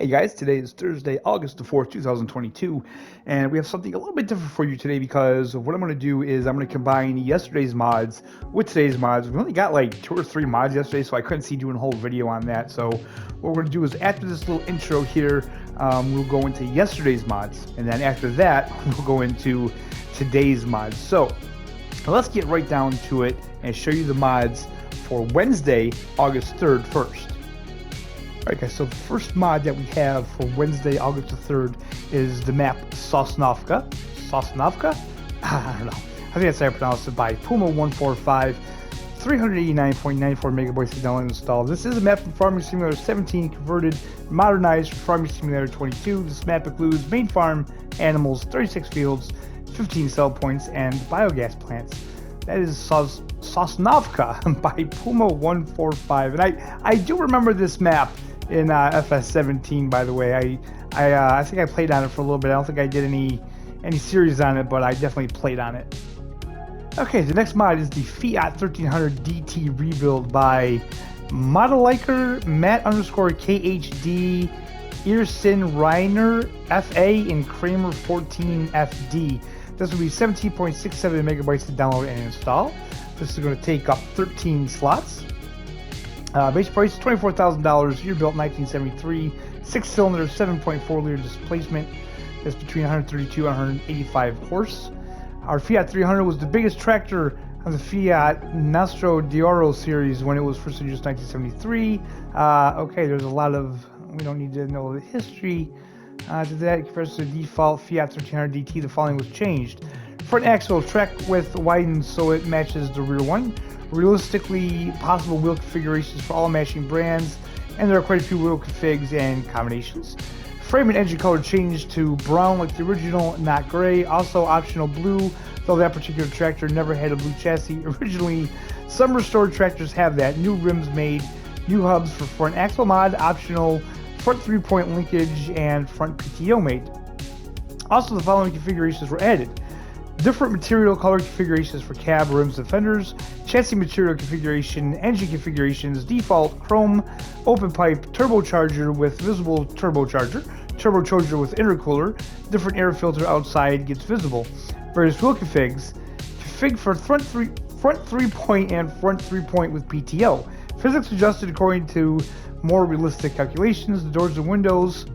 Hey guys, today is Thursday, August the 4th, 2022, and we have something a little bit different for you today because what I'm going to do is I'm going to combine yesterday's mods with today's mods. We only got like 2 or 3 mods yesterday, so I couldn't see doing a whole video on that. So what we're going to do is after this little intro here, we'll go into yesterday's mods, and then after that, we'll go into today's mods. So let's get right down to it and show you the mods for Wednesday, August 3rd first. Alright guys, so the first mod that we have for Wednesday, August the 3rd is the map Sosnovka. Sosnovka? I don't know. I think that's how I pronounce it, by Puma145. 389.94 megabytes to download and install. This is a map from Farming Simulator 17 converted, modernized for Farming Simulator 22. This map includes main farm, animals, 36 fields, 15 sell points, and biogas plants. That is Sosnovka by Puma145. And I do remember this map in FS17, by the way. I think I played on it for a little bit. I don't think I did any series on it, but I definitely played on it. Okay, the next mod is the Fiat 1300 DT rebuild by Modeliker Matt_KHD Earson Reiner FA and Kramer 14 FD. This will be 17.67 megabytes to download and install. This is going to take up 13 slots. Base price $24,000. Year built 1973. 6-cylinder, 7.4 liter displacement. That's between 132 and 185 horse. Our Fiat 300 was the biggest tractor on the Fiat Nastro d'Oro series when it was first introduced in 1973. Okay, there's a lot of, we don't need to know the history to that. Compared to the default Fiat 1300 DT, the following was changed. Front axle track width widened so it matches the rear one. Realistically possible wheel configurations for all matching brands, and there are quite a few wheel configs and combinations. Frame and engine color changed to brown like the original, not gray. Also optional blue, though that particular tractor never had a blue chassis originally. Some restored tractors have that. New rims made, new hubs for front axle mod, optional front 3-point linkage, and front PTO made. Also, the following configurations were added. Different material color configurations for cab, rims, and fenders, chassis material configuration, engine configurations, default chrome, open pipe, turbocharger with visible turbocharger, turbocharger with intercooler, different air filter outside gets visible. Various wheel configs, config for front 3-point and front 3-point with PTO. Physics adjusted according to more realistic calculations. The doors and windows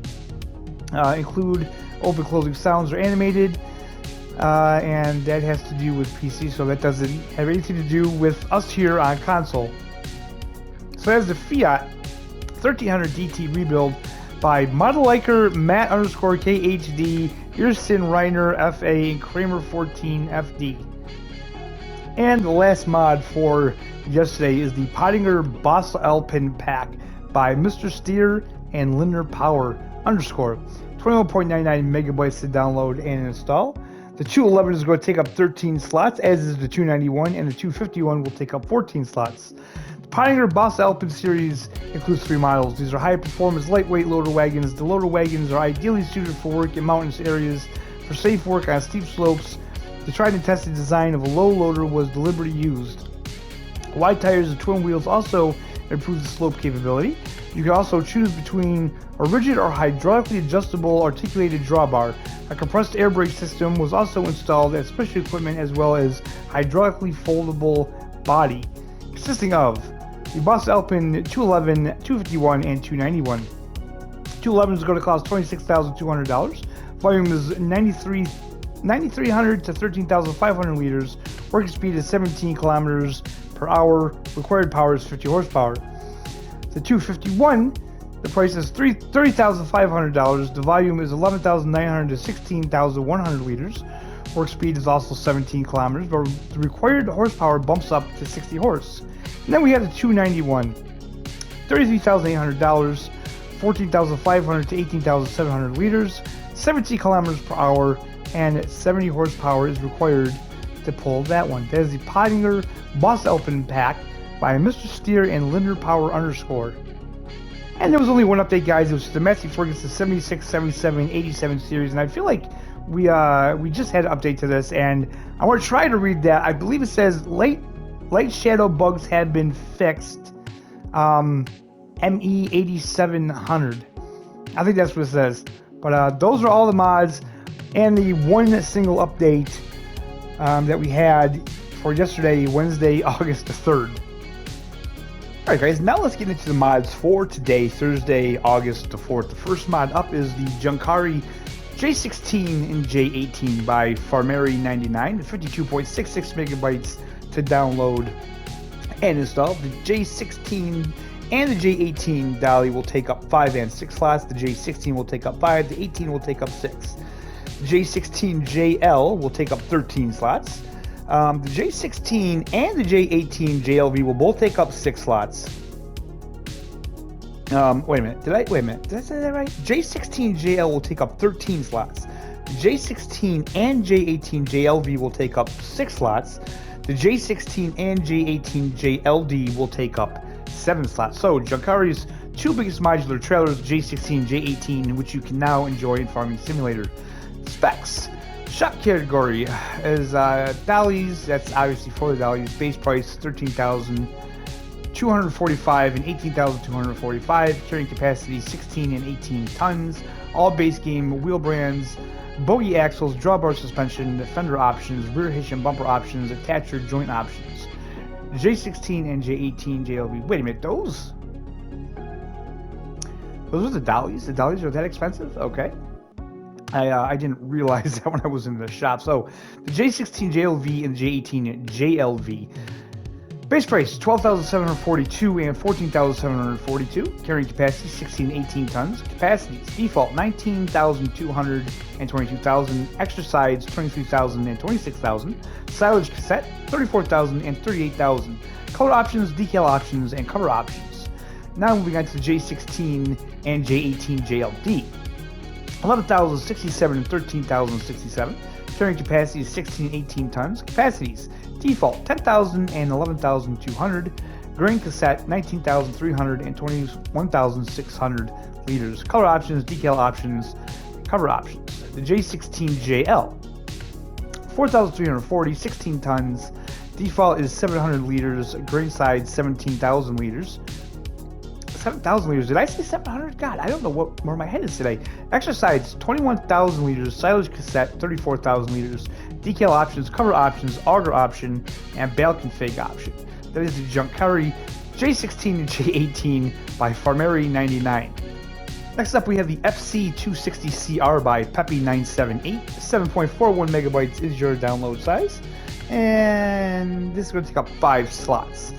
include open closing sounds are animated. And that has to do with PC, so that doesn't have anything to do with us here on console. So that's the Fiat 1300 DT rebuild by Modeliker Matt_KHD Earson Reiner FA and Kramer 14 FD. And the last mod for yesterday is the Pottinger BossAlpin pack by Mr. Steer and Linear Power _. 21.99 megabytes to download and install. The 211 is going to take up 13 slots, as is the 291, and the 251 will take up 14 slots. The Pottinger BossAlpin series includes 3 models. These are high-performance, lightweight loader wagons. The loader wagons are ideally suited for work in mountainous areas for safe work on steep slopes. The tried and tested design of a low loader was deliberately used. Wide tires and twin wheels also improve the slope capability. You can also choose between a rigid or hydraulically adjustable articulated drawbar. A compressed air brake system was also installed as special equipment, as well as hydraulically foldable body, consisting of the BossAlpin 211, 251, and 291. 211 is going to cost $26,200. Volume is 9,300 to 13,500 liters. Working speed is 17 kilometers per hour. Required power is 50 horsepower. The 251, the price is $30,500. The volume is 11,900 to 16,100 liters. Work speed is also 17 kilometers, but the required horsepower bumps up to 60 horse. And then we have the 291, $33,800, 14,500 to 18,700 liters, 17 kilometers per hour, and 70 horsepower is required to pull that one. That is the Pottinger BossAlpin pack by Mr. Steer and Linear Power _. And there was only one update, guys. It was the Massey Ferguson 76, 77, 87 series, and I feel like we just had an update to this, and I want to try to read that. I believe it says light shadow bugs have been fixed. ME8700. I think that's what it says. But those are all the mods and the one single update that we had for yesterday, Wednesday, August the 3rd. Alright guys, now let's get into the mods for today, Thursday, August the 4th. The first mod up is the Junkkari J16 and J18 by Farmary99, 52.66 megabytes to download and install. The J16 and the J18 dolly will take up 5 and 6 slots. The J16 will take up 5, the 18 will take up 6. The J16JL will take up 13 slots. The J16 and the J18 JLV will both take up 6 slots. Wait a minute. Did I say that right? J16 JL will take up 13 slots. The J16 and J18 JLV will take up 6 slots. The J16 and J18 JLD will take up 7 slots. So, Junkkari's two biggest modular trailers, J16 and J18, which you can now enjoy in Farming Simulator. Specs. Shop category is dollies, that's obviously for the dollies. Base price $13,245 and $18,245. Carrying capacity 16 and 18 tons. All base game wheel brands, bogie axles, drawbar suspension, fender options, rear hitch and bumper options, attacher joint options. J16 and J18 JLV. Wait a minute, those are the dollies? The dollies are that expensive? Okay. I didn't realize that when I was in the shop. So, the J16 JLV and J18 JLV. Base price $12,742 and $14,742. Carrying capacity 16 and 18 tons. Capacities default 19,200 and 22,000. Extra sides 23,000 and 26,000. Silage cassette 34,000 and 38,000. Color options, decal options, and cover options. Now moving on to the J16 and J18 JLD. 11,067 and 13,067. Carrying capacity is 16 and 18 tons. Capacities default 10,000 and 11,200. Grain cassette 19,300 and 21,600 liters. Color options, decal options, cover options. The J16JL 4,340, 16 tons. Default is 700 liters. Grain side 17,000 liters. 7,000 liters. Did I say 700? God, I don't know where my head is today. Extra sides 21,000 liters. Silage cassette 34,000 liters. Decal options, cover options, auger option, and bale config option. That is the Junkkari J16 and J18 by Farmary99. Next up, we have the FC260CR by Peppy978. 7.41 megabytes is your download size, and this is going to take up 5 slots.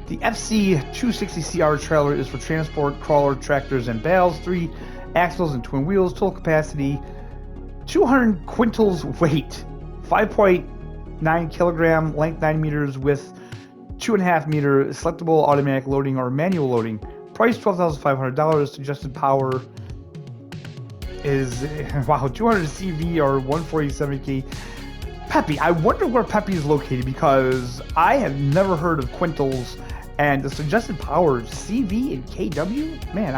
The FC260CR trailer is for transport, crawler, tractors, and bales. 3 axles and twin wheels. Total capacity 200 quintals weight. 5.9 kilogram, length 9 meters, width 2.5 meter. Selectable automatic loading or manual loading. Price $12,500. Suggested power is 200 CV or 147 kV. Peppy, I wonder where Peppy is located because I have never heard of quintals. And the suggested power CV and KW? Man,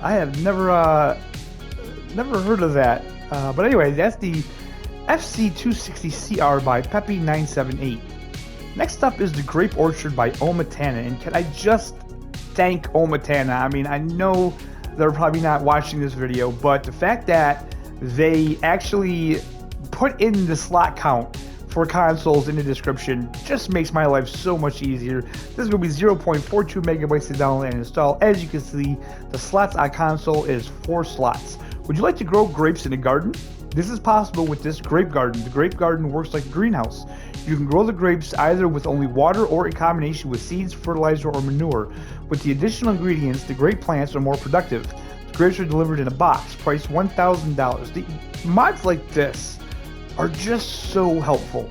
I have never heard of that. But anyway, that's the FC260CR by Peppy978. Next up is the Grape Orchard by Omatana. And can I just thank Omatana? I mean, I know they're probably not watching this video, but the fact that they actually put in the slot count for consoles in the description just makes my life so much easier. This is going to be 0.42 megabytes to download and install. As you can see, the slots on console is 4 slots. Would you like to grow grapes in a garden? This is possible with this grape garden. The grape garden works like a greenhouse. You can grow the grapes either with only water or in combination with seeds, fertilizer, or manure. With the additional ingredients, the grape plants are more productive. The grapes are delivered in a box, priced $1,000. The mods like this are just so helpful.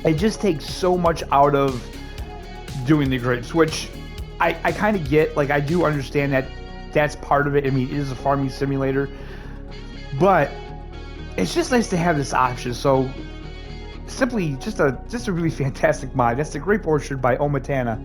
It just takes so much out of doing the grapes, which I kind of get. Like, I do understand that that's part of it. I mean, it is a farming simulator, but it's just nice to have this option. So simply just a really fantastic mod. That's the Grape Orchard by Omatana.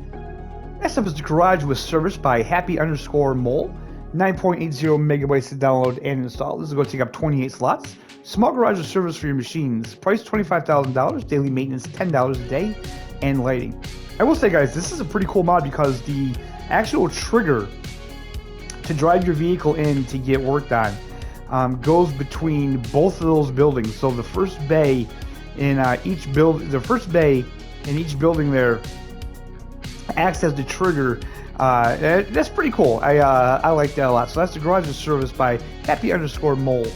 Next up is the Garage with Service by Happy_Mole. 9.80 megabytes to download and install. This is going to take up 28 slots. Small garage with service for your machines. Price $25,000. Daily maintenance $10 a day. And lighting. I will say, guys, this is a pretty cool mod because the actual trigger to to drive your vehicle in to get worked on goes between both of those buildings. So the first bay in each building there acts as the trigger. That's pretty cool. I like that a lot. So that's the garage is serviced by Happy_Mole.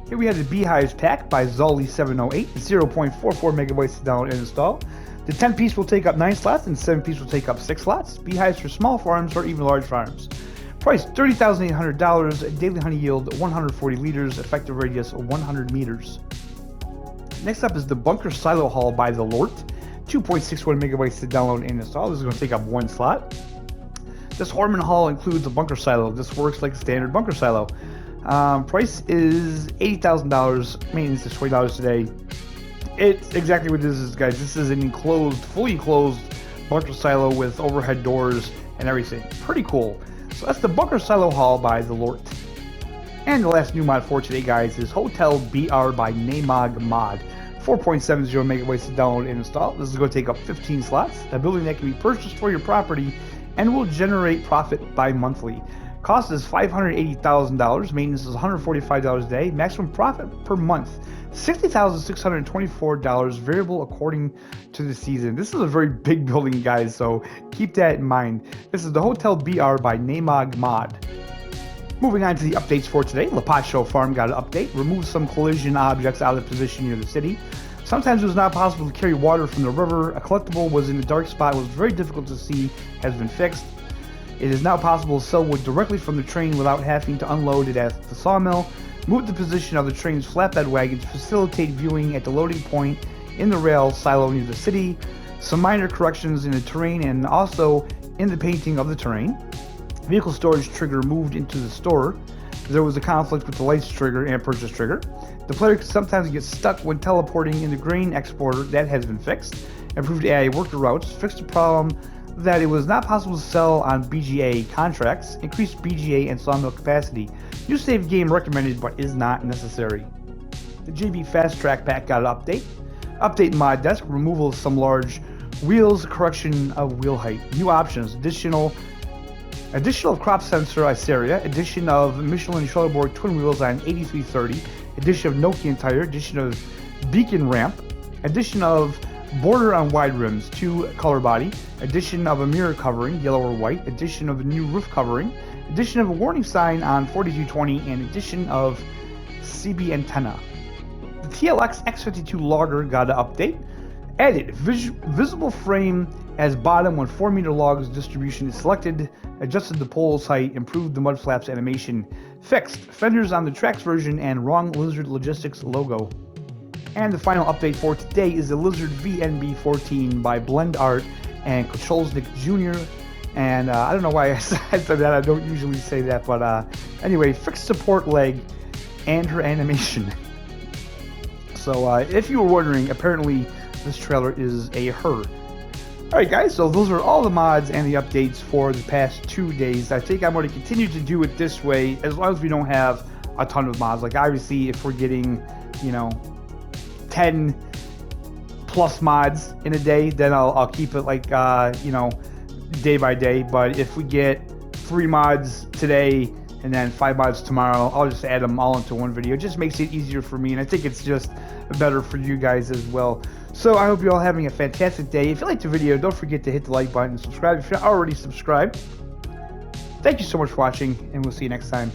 Here we have the Beehives pack by Zolly708, 0.44 megabytes to download and install. The 10-piece will take up 9 slots and 7-piece will take up 6 slots. Beehives for small farms or even large farms. Price $30,800, daily honey yield 140 liters, effective radius 100 meters. Next up is the Bunker Silo Hall by the Lort, 2.61 megabytes to download and install. This is going to take up 1 slot. This Horman Hall includes a bunker silo. This works like a standard bunker silo. Price is $80,000, maintenance is $20 today. It's exactly what this is, guys. This is an enclosed, fully enclosed bunker silo with overhead doors and everything. Pretty cool. So that's the Bunker Silo Hall by the Lort. And the last new mod for today, guys, is Hotel BR by Namog Mod. 4.70 megabytes to download and install. This is going to take up 15 slots. A building that can be purchased for your property and will generate profit bi-monthly. Cost is $580,000. Maintenance is $145 a day. Maximum profit per month, $60,624, variable according to the season. This is a very big building, guys, so keep that in mind. This is the Hotel BR by Namog Mod. Moving on to the updates for today. Lapacho Farm got an update. Remove some collision objects out of position near the city. Sometimes it was not possible to carry water from the river. A collectible was in a dark spot, was very difficult to see, has been fixed. It is now possible to sell wood directly from the train without having to unload it at the sawmill. Move the position of the train's flatbed wagon to facilitate viewing at the loading point in the rail silo near the city. Some minor corrections in the terrain and also in the painting of the terrain. Vehicle storage trigger moved into the store. There was a conflict with the lights trigger and purchase trigger. The player could sometimes get stuck when teleporting in the grain exporter. That has been fixed. Improved AI worked the routes. Fixed the problem that it was not possible to sell on BGA contracts. Increased BGA and sawmill capacity. New save game recommended but is not necessary. The JB Fast Track pack got an update. Update mod desk. Removal of some large wheels. Correction of wheel height. New options. Additional crop sensor Iceria, addition of Michelin Trelleborg twin wheels on 8330, addition of Nokian tire, addition of beacon ramp, addition of border on wide rims, 2 color body, addition of a mirror covering, yellow or white, addition of a new roof covering, addition of a warning sign on 4220, and addition of CB antenna. The TLX X52 logger got an update. Added visible frame as bottom when 4-meter logs distribution is selected. Adjusted the pole's height. Improved the mud flaps animation. Fixed fenders on the Trax version and wrong Lizard Logistics logo. And the final update for today is the Lizard VNB14 by Blend Art and Kocholznik Jr. And I don't know why I said that. I don't usually say that, but anyway, fixed support leg and her animation. So if you were wondering, apparently this trailer is a her. Alright guys, so those are all the mods and the updates for the past 2 days. I think I'm going to continue to do it this way as long as we don't have a ton of mods. Like obviously if we're getting, 10 plus mods in a day, then I'll keep it like, day by day. But if we get 3 mods today and then 5 mods tomorrow, I'll just add them all into one video. It just makes it easier for me, and I think it's just better for you guys as well. So I hope you're all having a fantastic day. If you liked the video, don't forget to hit the like button and subscribe if you're not already subscribed. Thank you so much for watching, and we'll see you next time.